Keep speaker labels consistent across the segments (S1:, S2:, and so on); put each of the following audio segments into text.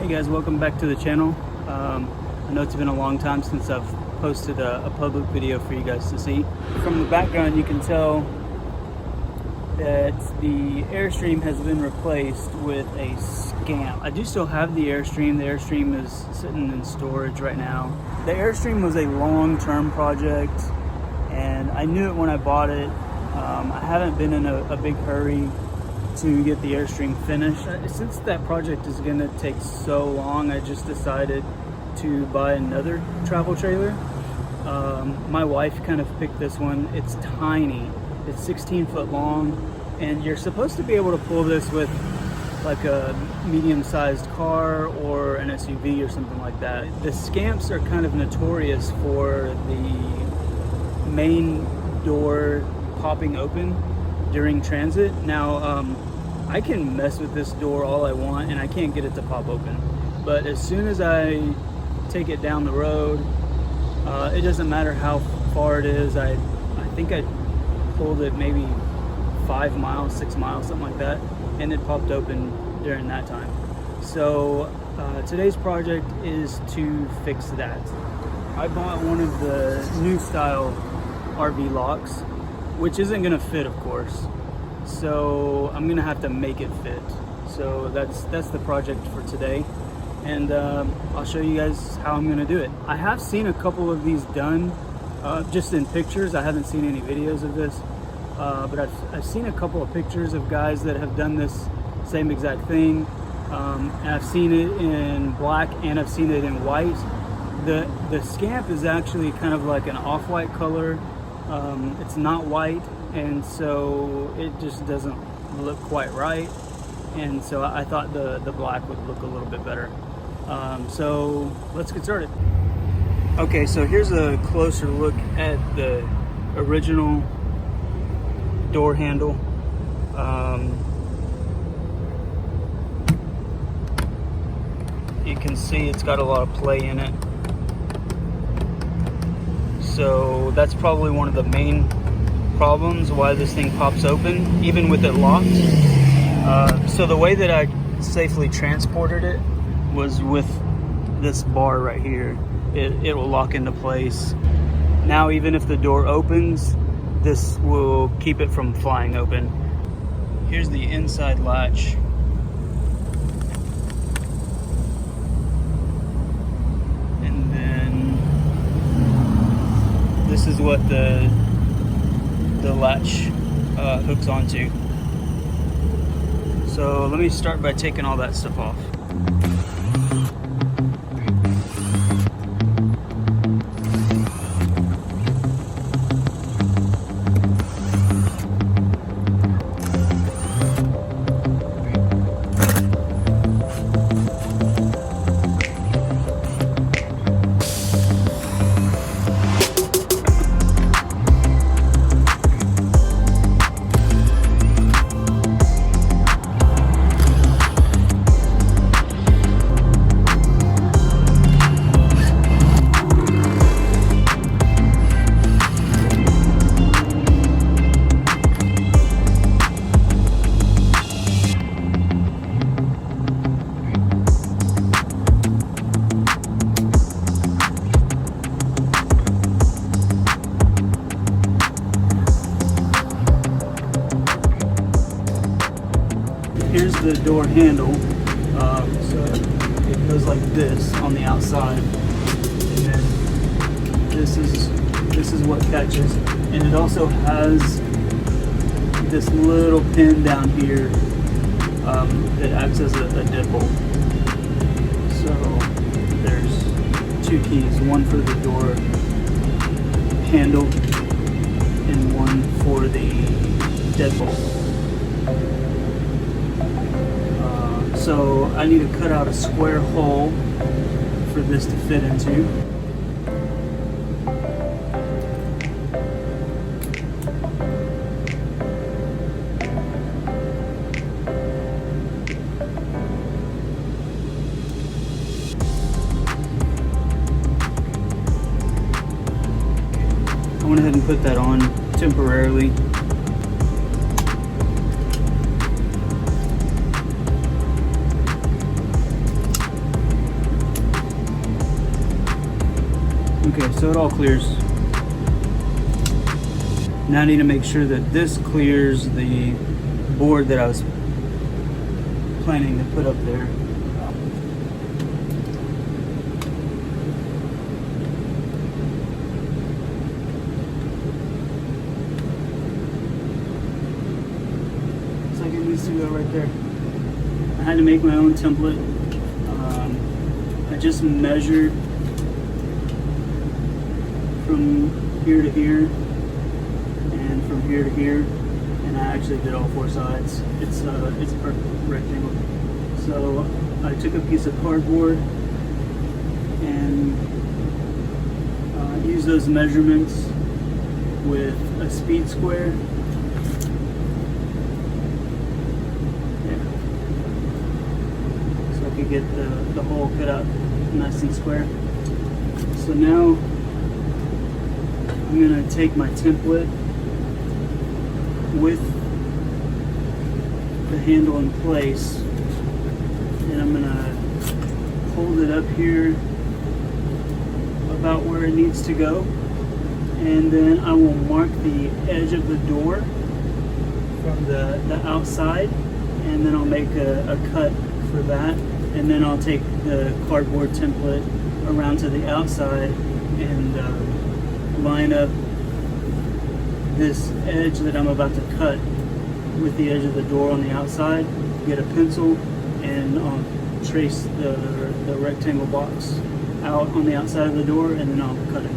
S1: Hey guys, welcome back to the channel. I know it's been a long time since I've posted a public video for you guys to see. From the background you can tell that the Airstream has been replaced with a Scamp. I do still have the Airstream. The Airstream is sitting in storage right now. The Airstream was a long-term project and I knew it when I bought it. I haven't been in a big hurry to get the Airstream finished. Since that project is gonna take so long, I just decided to buy another travel trailer. My wife kind of picked this one. It's tiny. It's 16 foot long, and you're supposed to be able to pull this with like a medium-sized car or an SUV or something like that. The Scamps are kind of notorious for the main door popping open during transit. Now, I can mess with this door all I want and I can't get it to pop open. But as soon as I take it down the road, it doesn't matter how far it is. I think I pulled it maybe 5 miles, 6 miles, something like that, and it popped open during that time. So today's project is to fix that. I bought one of the new style RV locks, which isn't gonna fit, of course. So I'm gonna have to make it fit. So that's the project for today. And I'll show you guys how I'm gonna do it. I have seen a couple of these done just in pictures. I haven't seen any videos of this, but I've seen a couple of pictures of guys that have done this same exact thing. And I've seen it in black and I've seen it in white. The Scamp is actually kind of like an off-white color. It's not white, and so it just doesn't look quite right. And so I thought the black would look a little bit better. So let's get started. Okay, so here's a closer look at the original door handle. You can see it's got a lot of play in it. So that's probably one of the main problems why this thing pops open, even with it locked. So the way that I safely transported it was with this bar right here. It will lock into place. Now even if the door opens, this will keep it from flying open. Here's the inside latch. And then this is what the latch hooks onto. So let me start by taking all that stuff off. Here's the door handle. So it goes like this on the outside, and then this is what catches. And it also has this little pin down here that acts as a nipple. So there's 2 keys, one for the door handle and one for the deadbolt. So I need to cut out a square hole for this to fit into. I went ahead and put that on temporarily. Okay, so it all clears. Now I need to make sure that this clears the board that I was planning to put up there. Looks like it needs to go right there. I had to make my own template. I just measured from here to here and from here to here, and I actually did all four sides. It's a perfect rectangle. So I took a piece of cardboard and used those measurements with a speed square. So I could get the hole cut out nice and square. So now I'm going to take my template with the handle in place, and I'm going to hold it up here about where it needs to go, and then I will mark the edge of the door from the outside, and then I'll make a cut for that, and then I'll take the cardboard template around to the outside and line up this edge that I'm about to cut with the edge of the door on the outside, get a pencil, and I'll trace the rectangle box out on the outside of the door, and then I'll cut it.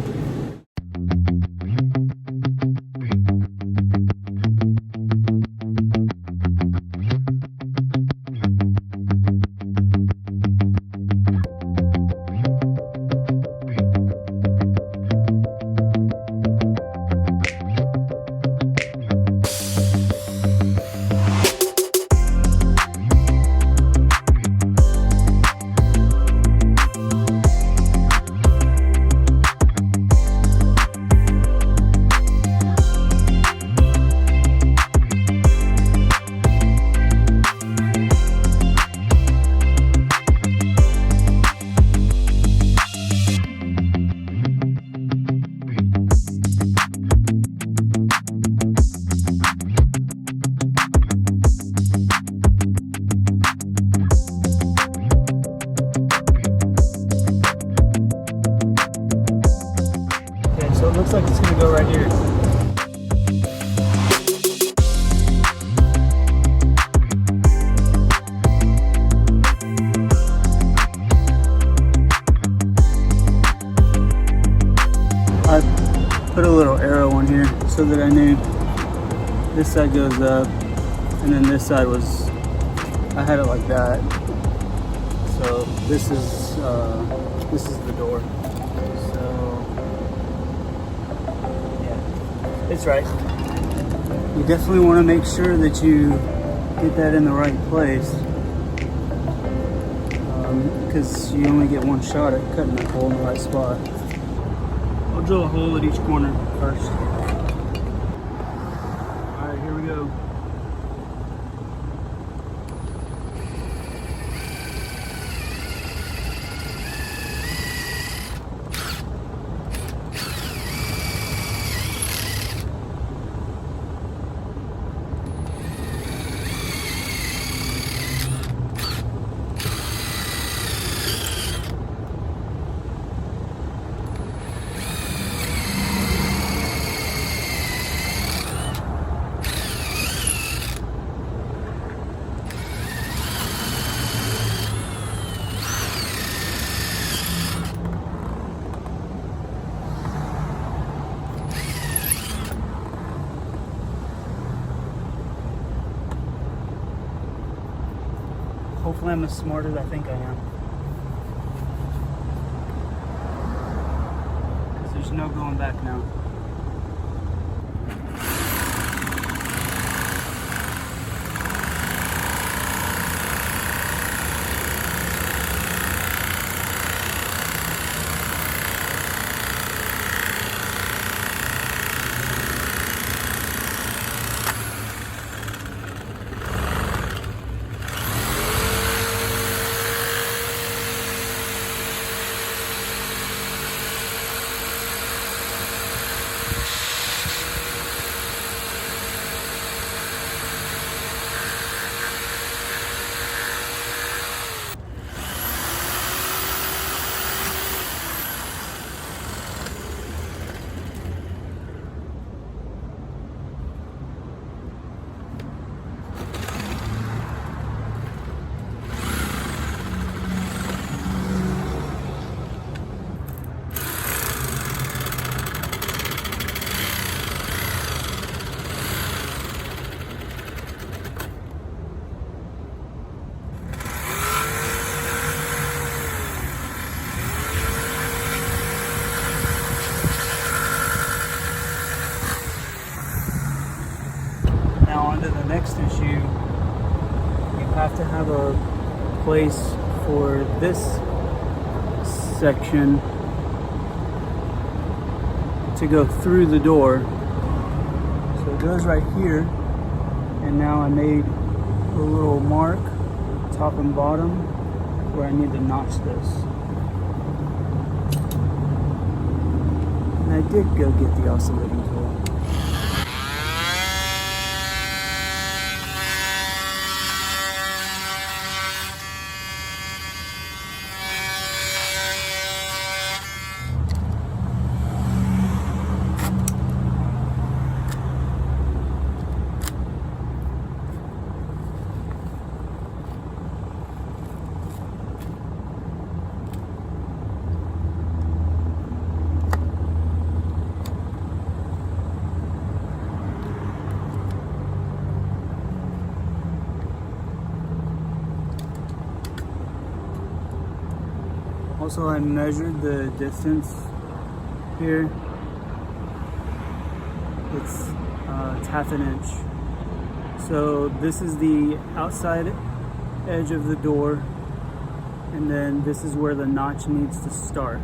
S1: So it looks like it's going to go right here. I put a little arrow on here so that I knew this side goes up, and then this side was, I had it like that. So this is the door. It's right. You definitely want to make sure that you get that in the right place, because you only get one shot at cutting that hole in the right spot. I'll drill a hole at each corner first. Alright, here we go. Hopefully I'm as smart as I think I am. Because there's no going back now. next issue, you have to have a place for this section to go through the door. So it goes right here, and now I made a little mark, top and bottom, where I need to notch this. And I did go get the oscillating tool. Also, I measured the distance here. It's half an inch. So this is the outside edge of the door, and then this is where the notch needs to start.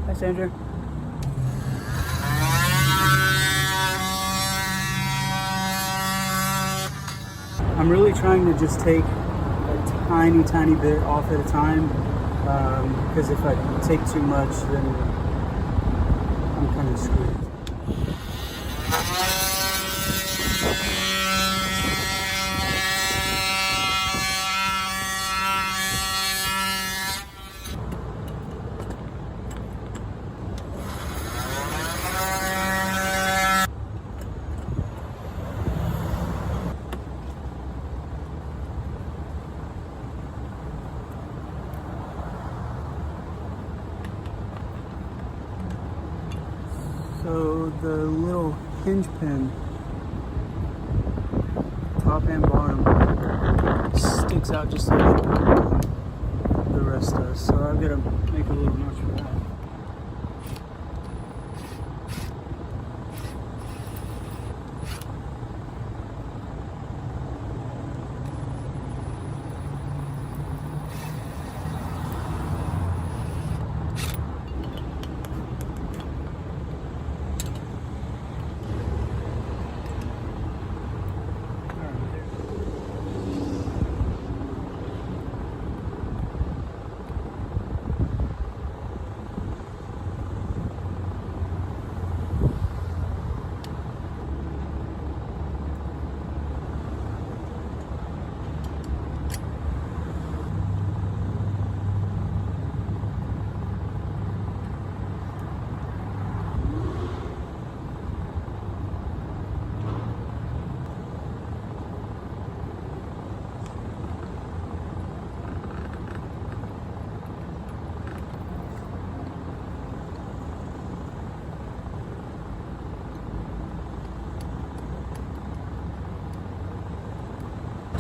S1: Hi, Sandra. I'm really trying to just take a tiny bit off at a time, because if I take too much, then I'm kind of screwed. So the little hinge pin, top and bottom, sticks out just a little bit more than the rest does. So I've got to make a little notch for that.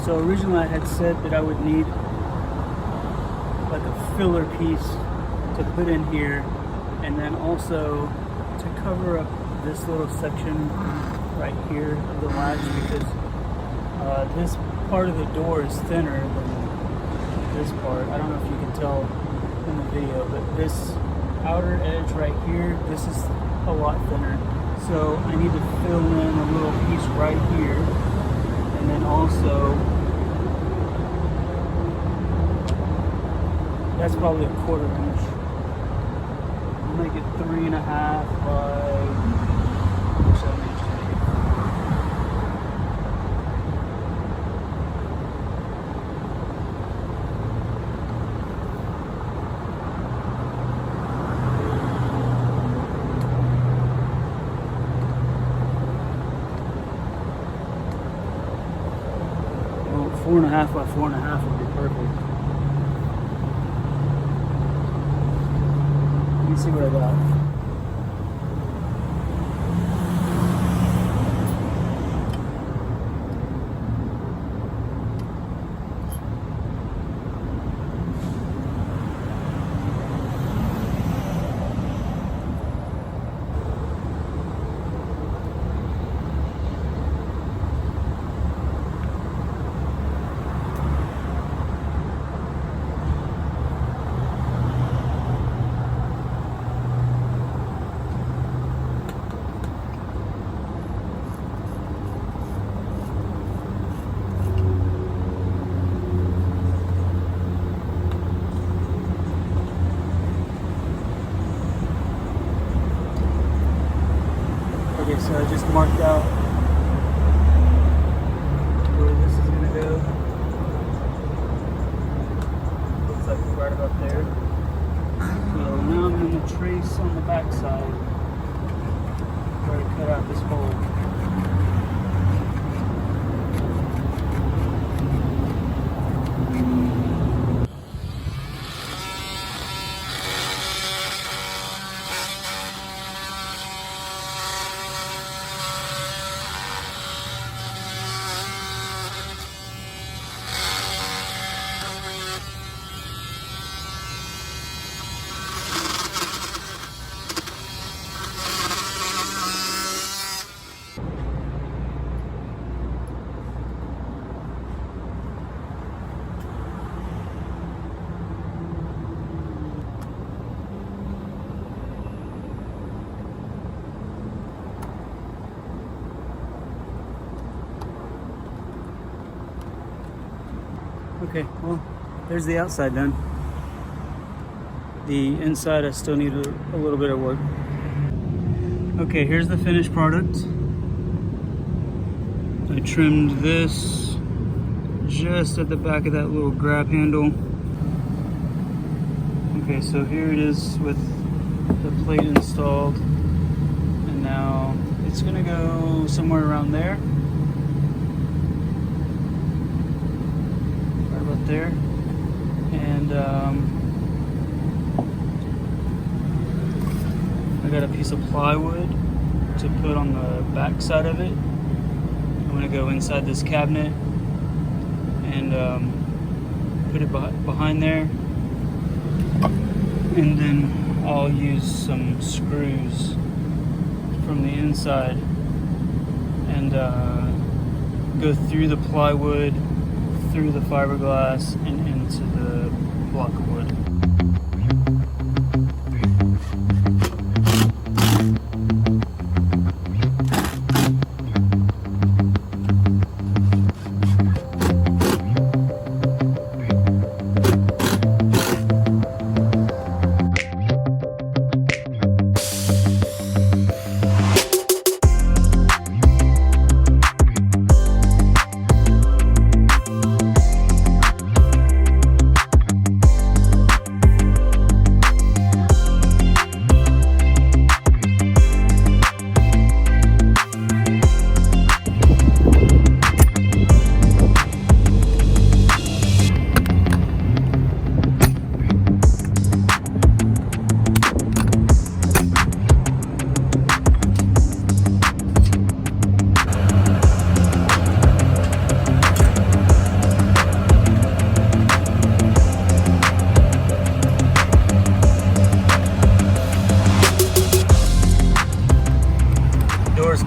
S1: So originally I had said that I would need like a filler piece to put in here, and then also to cover up this little section right here of the latch, because this part of the door is thinner than this part. I don't know if you can tell in the video, but this outer edge right here, this is a lot thinner. So I need to fill in a little piece right here, and then also that's probably a 1/4 inch. I'll make it 3.5 by 7 inches. Well, 4.5 by 4.5 would be perfect. Let me see what I got. Okay, so I just marked out where this is going to go. Looks like right about there. So now I'm going to trace on the back side where I cut out this hole. Okay, well, there's the outside done. The inside I still need a little bit of work. Okay, here's the finished product. I trimmed this just at the back of that little grab handle. Okay, so here it is with the plate installed. And now it's gonna go somewhere around there. There, and I got a piece of plywood to put on the back side of it. I'm gonna go inside this cabinet and put it behind there, and then I'll use some screws from the inside and go through the plywood, through the fiberglass, and into the block of wood.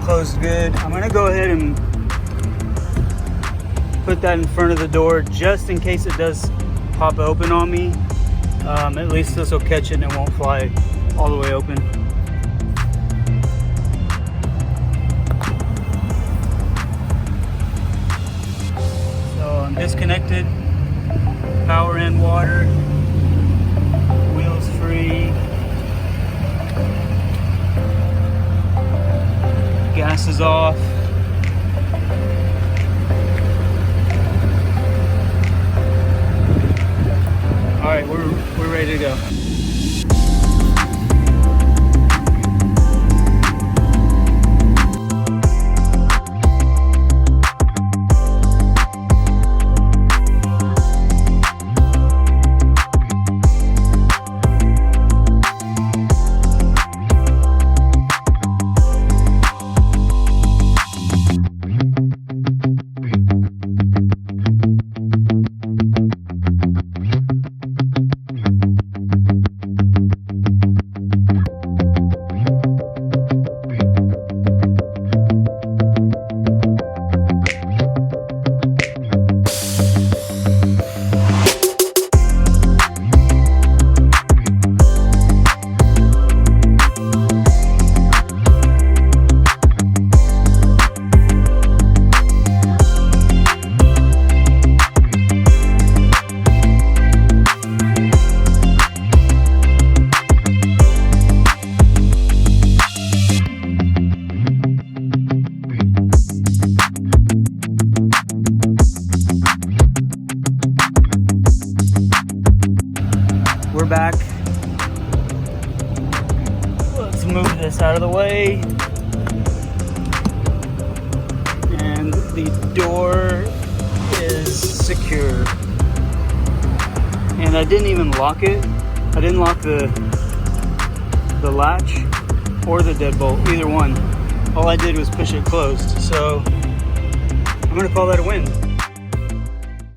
S1: closed good. I'm gonna go ahead and put that in front of the door just in case it does pop open on me. At least this will catch it and it won't fly all the way open. So I'm disconnected, power and water, wheels free, gas is off. All right, we're ready to go. We're back. Let's move this out of the way. And the door is secure. And I didn't even lock it. I didn't lock the latch or the deadbolt, either one. All I did was push it closed. So I'm gonna call that a win.